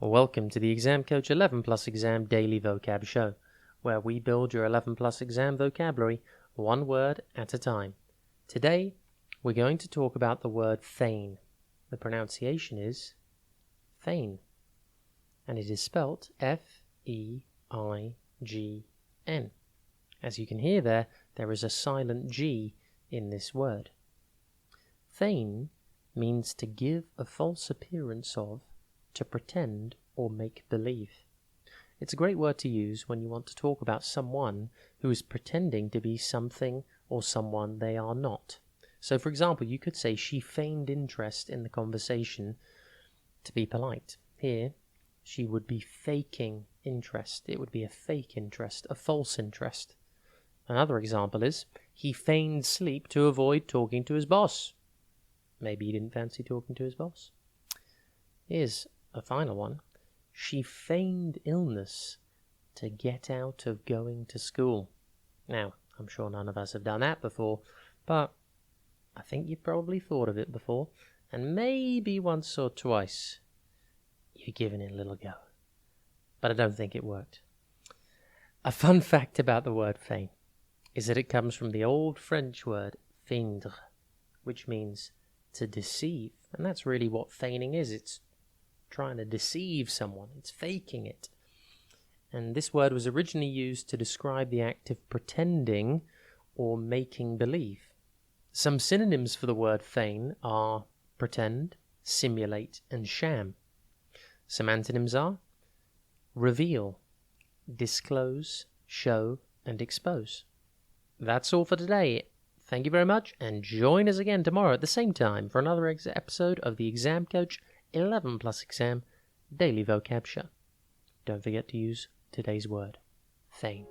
Welcome to the Exam Coach 11 Plus Exam Daily Vocab Show, where we build your 11 Plus Exam vocabulary one word at a time. Today, we're going to talk about the word feign. The pronunciation is feign, and it is spelt F-E-I-G-N. As you can hear there is a silent G in this word. Feign means to give a false appearance of, to pretend or make believe. It's a great word to use when you want to talk about someone who is pretending to be something or someone they are not. So, for example, you could say she feigned interest in the conversation to be polite. Here, she would be faking interest. It would be a fake interest, a false interest. Another example is, he feigned sleep to avoid talking to his boss. Maybe he didn't fancy talking to his boss. Here's a final one. She feigned illness to get out of going to school. Now, I'm sure none of us have done that before, but I think you've probably thought of it before, and maybe once or twice you've given it a little go. But I don't think it worked. A fun fact about the word feign is that it comes from the old French word feindre, which means to deceive. And that's really what feigning is. It's trying to deceive someone. It's faking it. And this word was originally used to describe the act of pretending or making believe. Some synonyms for the word feign are pretend, simulate, and sham. Some antonyms are reveal, disclose, show, and expose. That's all for today. Thank you very much, and join us again tomorrow at the same time for another episode of the Exam Coach 11 Plus Exam Daily Vocab Show. Don't forget to use today's word, feign.